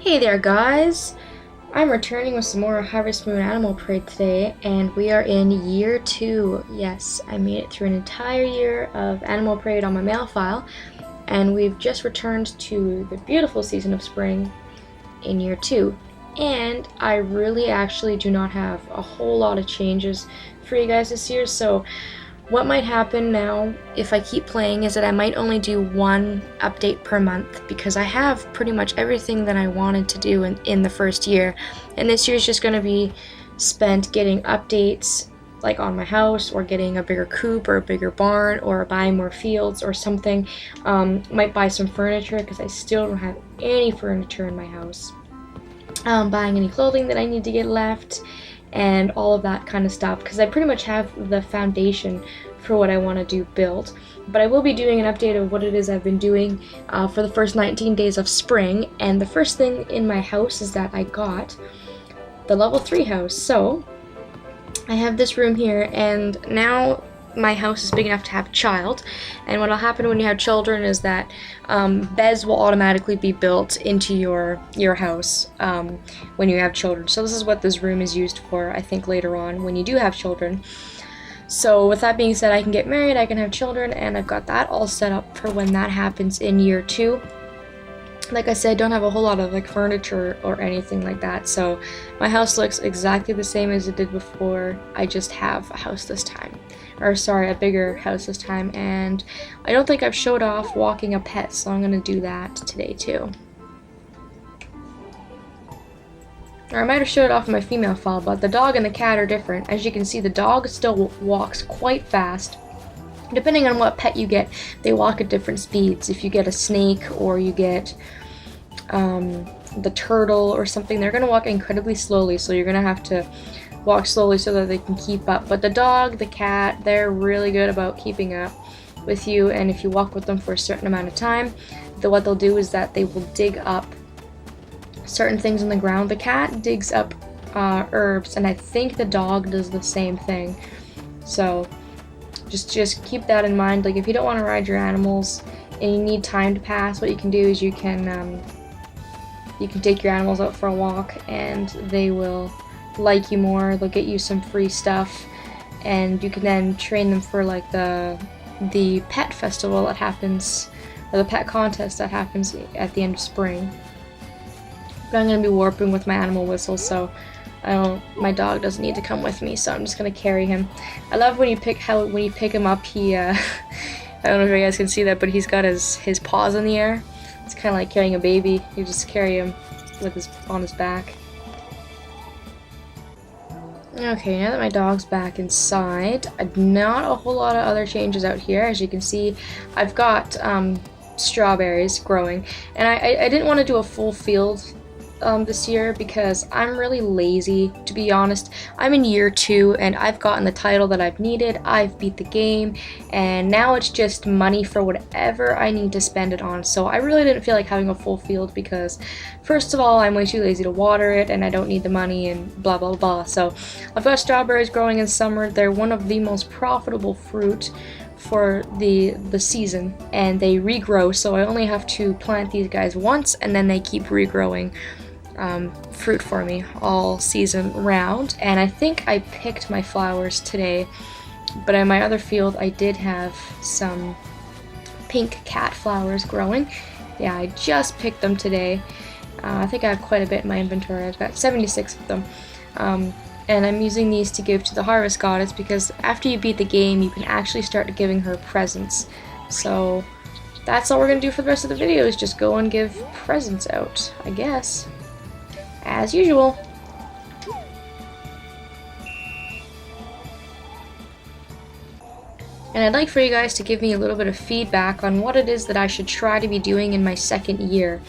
Hey there guys! I'm returning with some more Harvest Moon Animal Parade today, and we are in year 2. Yes, I made it through an entire year of Animal Parade on my mail file, and we've just returned to the beautiful season of spring in year 2. And I really actually do not have a whole lot of changes for you guys this year, so what might happen now if I keep playing is that I might only do one update per month because I have pretty much everything that I wanted to do in the first year, and this year is just going to be spent getting updates like on my house, or getting a bigger coop or a bigger barn, or buying more fields or something. Might buy some furniture because I still don't have any furniture in my house. Buying any clothing that I need to get left, and all of that kind of stuff, because I pretty much have the foundation for what I want to do built. But I will be doing an update of what it is I've been doing for the first 19 days of spring, and the first thing in my house is that I got the level 3 house. So I have this room here, and now my house is big enough to have a child, and what will happen when you have children is that beds will automatically be built into your house when you have children. So this is what this room is used for, I think, later on when you do have children. So with that being said, I can get married, I can have children, and I've got that all set up for when that happens in year 2. Like I said, I don't have a whole lot of like furniture or anything like that, so my house looks exactly the same as it did before. I just have a house this time, or sorry, a bigger house this time, and I don't think I've showed off walking a pet, so I'm gonna do that today too. Or I might have showed it off in my female file, but the dog and the cat are different. As you can see, the dog still walks quite fast. Depending on what pet you get, they walk at different speeds. If you get a snake or you get the turtle or something, they're going to walk incredibly slowly, so you're going to have to walk slowly so that they can keep up. But the dog, the cat, they're really good about keeping up with you, and if you walk with them for a certain amount of time, what they'll do is that they will dig up certain things in the ground. The cat digs up herbs, and I think the dog does the same thing. So just keep that in mind. Like, if you don't want to ride your animals and you need time to pass, what you can do is you can take your animals out for a walk, and they will like you more. They'll get you some free stuff, and you can then train them for like the pet festival that happens, or the pet contest that happens at the end of spring. But I'm going to be warping with my animal whistle, so my dog doesn't need to come with me, so I'm just gonna carry him. I love when you pick him up, he I don't know if you guys can see that, but he's got his paws in the air. It's kind of like carrying a baby. You just carry him with on his back. Okay, now that my dog's back inside, not a whole lot of other changes out here. As you can see, I've got strawberries growing, and I didn't want to do a full field this year because I'm really lazy, to be honest. I'm in year 2 and I've gotten the title that I've needed. I've beat the game, and now it's just money for whatever I need to spend it on. So I really didn't feel like having a full field because, first of all, I'm way too lazy to water it, and I don't need the money, and blah blah blah. So I've got strawberries growing in summer. They're one of the most profitable fruit for the season, and they regrow, so I only have to plant these guys once, and then they keep regrowing fruit for me all season round. And I think I picked my flowers today, but in my other field I did have some pink cat flowers growing. Yeah, I just picked them today. I think I have quite a bit in my inventory. I've got 76 of them. And I'm using these to give to the Harvest Goddess, because after you beat the game, you can actually start giving her presents. So that's all we're going to do for the rest of the video, is just go and give presents out, I guess, as usual. And I'd like for you guys to give me a little bit of feedback on what it is that I should try to be doing in my second year.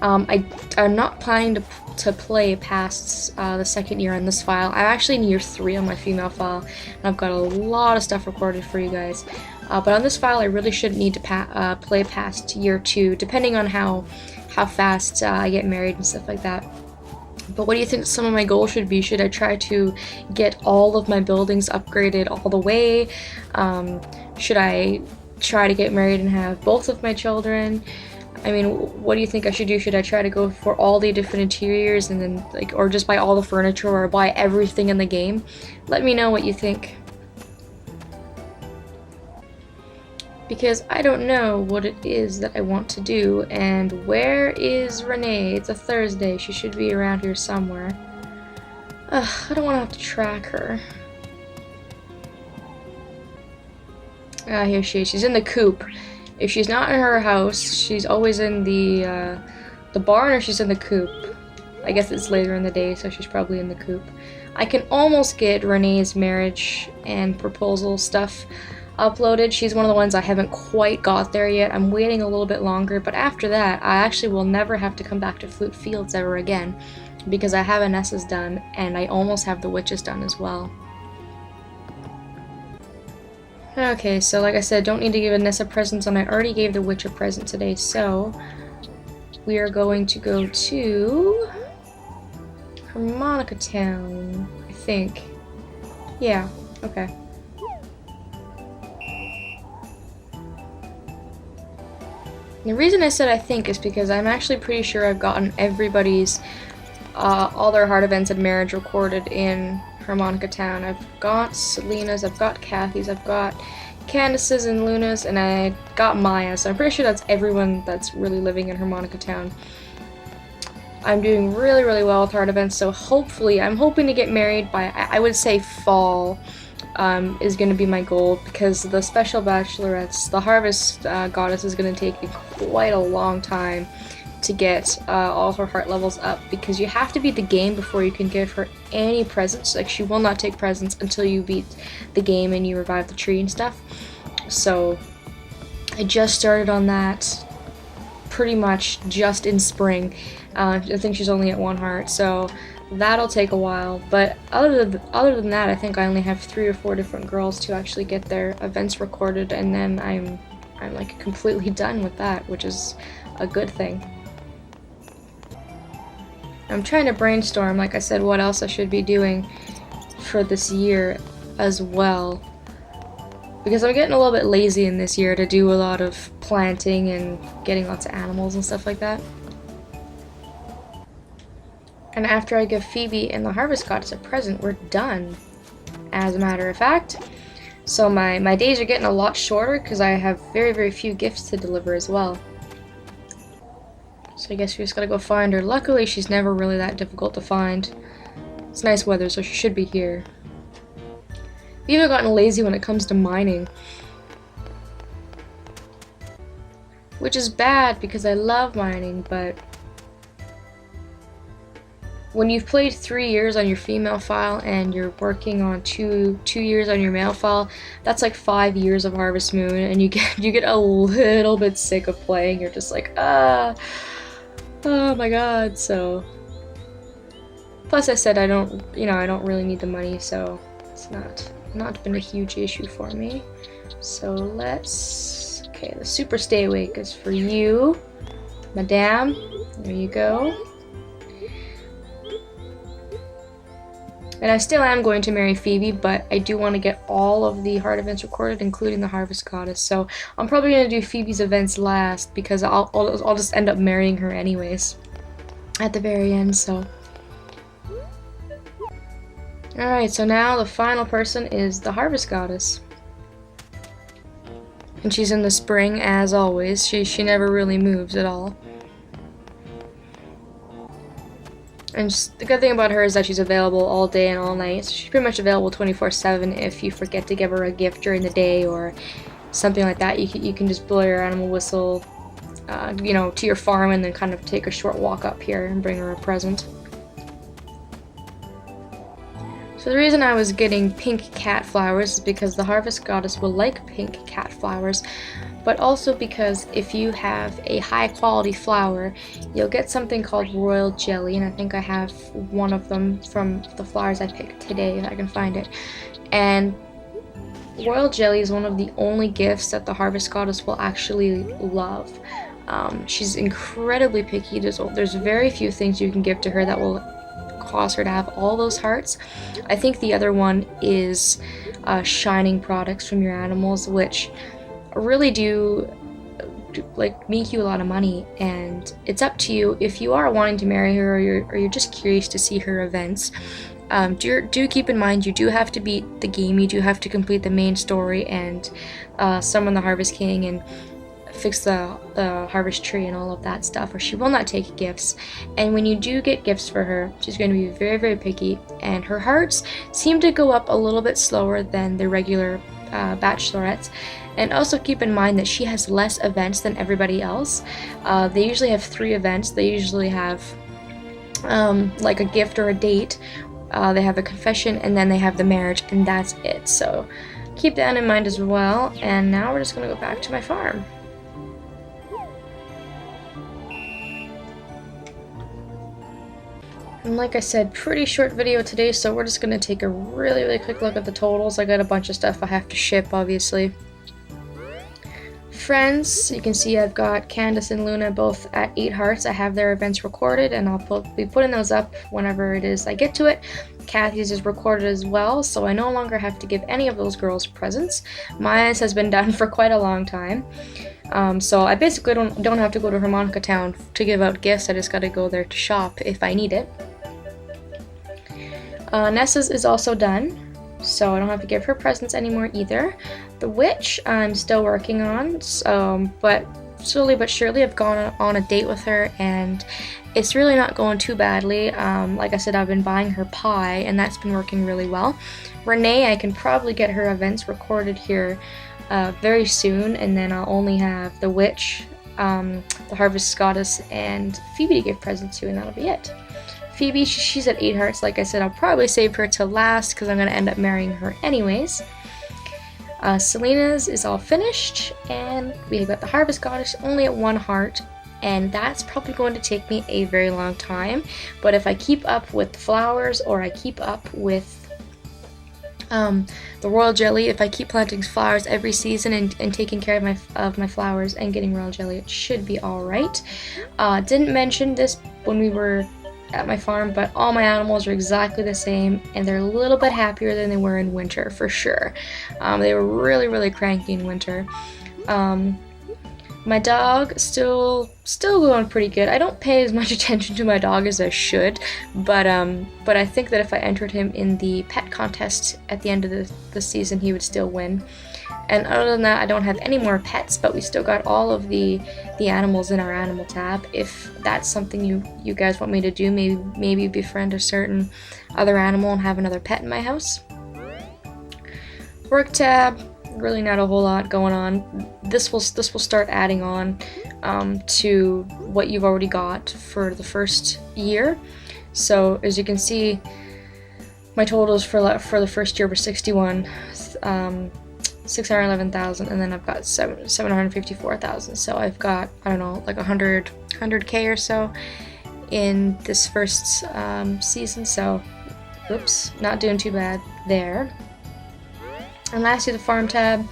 I'm not planning to play past the second year on this file. I'm actually in year 3 on my female file, and I've got a lot of stuff recorded for you guys. But on this file, I really shouldn't need to play past year 2, depending on how fast I get married and stuff like that. But what do you think some of my goals should be? Should I try to get all of my buildings upgraded all the way? Should I try to get married and have both of my children? I mean, what do you think I should do? Should I try to go for all the different interiors and then like, or just buy all the furniture or buy everything in the game? Let me know what you think. Because I don't know what it is that I want to do, and where is Renee? It's a Thursday, she should be around here somewhere. Ugh, I don't want to have to track her. Ah, here she is. She's in the coop. If she's not in her house, she's always in the barn, or she's in the coop. I guess it's later in the day, so she's probably in the coop. I can almost get Renee's marriage and proposal stuff uploaded. She's one of the ones I haven't quite got there yet. I'm waiting a little bit longer, but after that, I actually will never have to come back to Flute Fields ever again, because I have Anessa's done, and I almost have the witches done as well. Okay, so like I said, don't need to give Anessa presents, and I already gave the witch a present today, so we are going to go to Harmonica Town, I think. Yeah, okay. The reason I said I think is because I'm actually pretty sure I've gotten everybody's, all their heart events and marriage recorded in Harmonica Town. I've got Selena's, I've got Kathy's, I've got Candace's and Luna's, and I got Maya, so I'm pretty sure that's everyone that's really living in Harmonica Town. I'm doing really, really well with heart events, so hopefully, I'm hoping to get married by, I would say fall. Is going to be my goal, because the special bachelorettes, the harvest goddess, is going to take quite a long time to get all her heart levels up, because you have to beat the game before you can give her any presents. Like, she will not take presents until you beat the game and you revive the tree and stuff. So I just started on that pretty much just in spring. I think she's only at 1 heart, so that'll take a while, but other than that, I think I only have 3 or 4 different girls to actually get their events recorded, and then I'm like completely done with that, which is a good thing. I'm trying to brainstorm, like I said, what else I should be doing for this year as well, because I'm getting a little bit lazy in this year to do a lot of planting and getting lots of animals and stuff like that. And after I give Phoebe and the Harvest Goddess a present, we're done, as a matter of fact. So my days are getting a lot shorter, because I have very, very few gifts to deliver as well. So I guess we just gotta go find her. Luckily, she's never really that difficult to find. It's nice weather, so she should be here. I've even gotten lazy when it comes to mining, which is bad, because I love mining, but when you've played 3 years on your female file and you're working on two years on your male file, that's like 5 years of Harvest Moon, and you get a little bit sick of playing. You're just like, oh my god. So plus, I said I don't really need the money, so it's not been a huge issue for me. So okay, the super stay awake is for you, madame. There you go. And I still am going to marry Phoebe, but I do want to get all of the heart events recorded, including the Harvest Goddess. So I'm probably going to do Phoebe's events last, because I'll just end up marrying her anyways at the very end. So alright, so now the final person is the Harvest Goddess. And she's in the spring, as always. She never really moves at all. And just, the good thing about her is that she's available all day and all night. So she's pretty much available 24/7 if you forget to give her a gift during the day or something like that. You can just blow your animal whistle, to your farm, and then kind of take a short walk up here and bring her a present. So the reason I was getting pink cat flowers is because the Harvest Goddess will like pink cat flowers, but also because if you have a high quality flower, you'll get something called royal jelly, and I think I have one of them from the flowers I picked today, if I can find it. And royal jelly is one of the only gifts that the Harvest Goddess will actually love. She's incredibly picky. There's very few things you can give to her that will cause her to have all those hearts. I think the other one is shining products from your animals, which really do make you a lot of money, and it's up to you if you are wanting to marry her, or you're just curious to see her events. Do keep in mind you do have to beat the game. You do have to complete the main story and summon the Harvest King and fix the harvest tree and all of that stuff, or she will not take gifts. And when you do get gifts for her, she's going to be very, very picky, and her hearts seem to go up a little bit slower than the regular bachelorettes. And also keep in mind that she has less events than everybody else. They usually have 3 events. They usually have like a gift or a date. They have a confession, and then they have the marriage, and that's it. So keep that in mind as well. And now we're just going to go back to my farm. And like I said, pretty short video today, so we're just going to take a really, really quick look at the totals. I got a bunch of stuff I have to ship, obviously. Friends, you can see I've got Candace and Luna both at 8 hearts. I have their events recorded, and I'll be putting those up whenever it is I get to it. Kathy's is recorded as well, so I no longer have to give any of those girls presents. Maya's has been done for quite a long time. So I basically don't have to go to Harmonica Town to give out gifts. I just got to go there to shop if I need it. Nessa's is also done, so I don't have to give her presents anymore either. The Witch I'm still working on, but slowly but surely I've gone on a date with her, and it's really not going too badly. Like I said, I've been buying her pie, and that's been working really well. Renee, I can probably get her events recorded here very soon, and then I'll only have the Witch, the Harvest Goddess, and Phoebe to give presents to, and that'll be it. Phoebe, she's at 8 hearts. Like I said, I'll probably save her to last because I'm going to end up marrying her anyways. Selena's is all finished, and we've got the Harvest Goddess only at 1 heart, and that's probably going to take me a very long time. But if I keep up with the flowers, or I keep up with the royal jelly, if I keep planting flowers every season and taking care of my flowers and getting royal jelly, it should be alright. Didn't mention this when we were at my farm, but all my animals are exactly the same, and they're a little bit happier than they were in winter, for sure. They were really, really cranky in winter. My dog still going pretty good. I don't pay as much attention to my dog as I should, but I think that if I entered him in the pet contest at the end of the season, he would still win. And other than that, I don't have any more pets, but we still got all of the animals in our animal tab. If that's something you guys want me to do, maybe befriend a certain other animal and have another pet in my house. Work tab, really not a whole lot going on. This will start adding on to what you've already got for the first year. So as you can see, my totals for the first year were 61. 611,000, and then I've got 754,000. So I've got, I don't know, like 100K or so in this first season. So, oops, not doing too bad there. And lastly, the farm tab.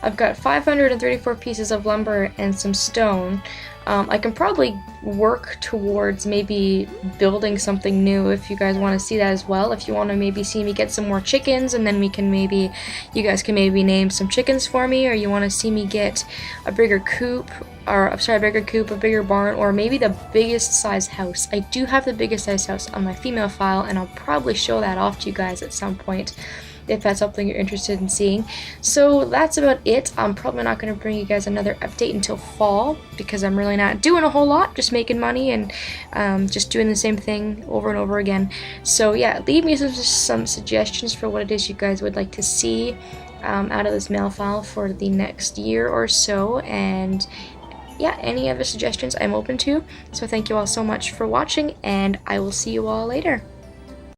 I've got 534 pieces of lumber and some stone. I can probably work towards maybe building something new if you guys want to see that as well. If you want to maybe see me get some more chickens, and then you guys can maybe name some chickens for me, or you want to see me get a bigger coop, a bigger barn, or maybe the biggest size house. I do have the biggest size house on my female file, and I'll probably show that off to you guys at some point, if that's something you're interested in seeing. So that's about it. I'm probably not going to bring you guys another update until fall, because I'm really not doing a whole lot, just making money and just doing the same thing over and over again. So yeah, leave me some suggestions for what it is you guys would like to see out of this mail file for the next year or so, and yeah, any other suggestions I'm open to. So thank you all so much for watching, and I will see you all later.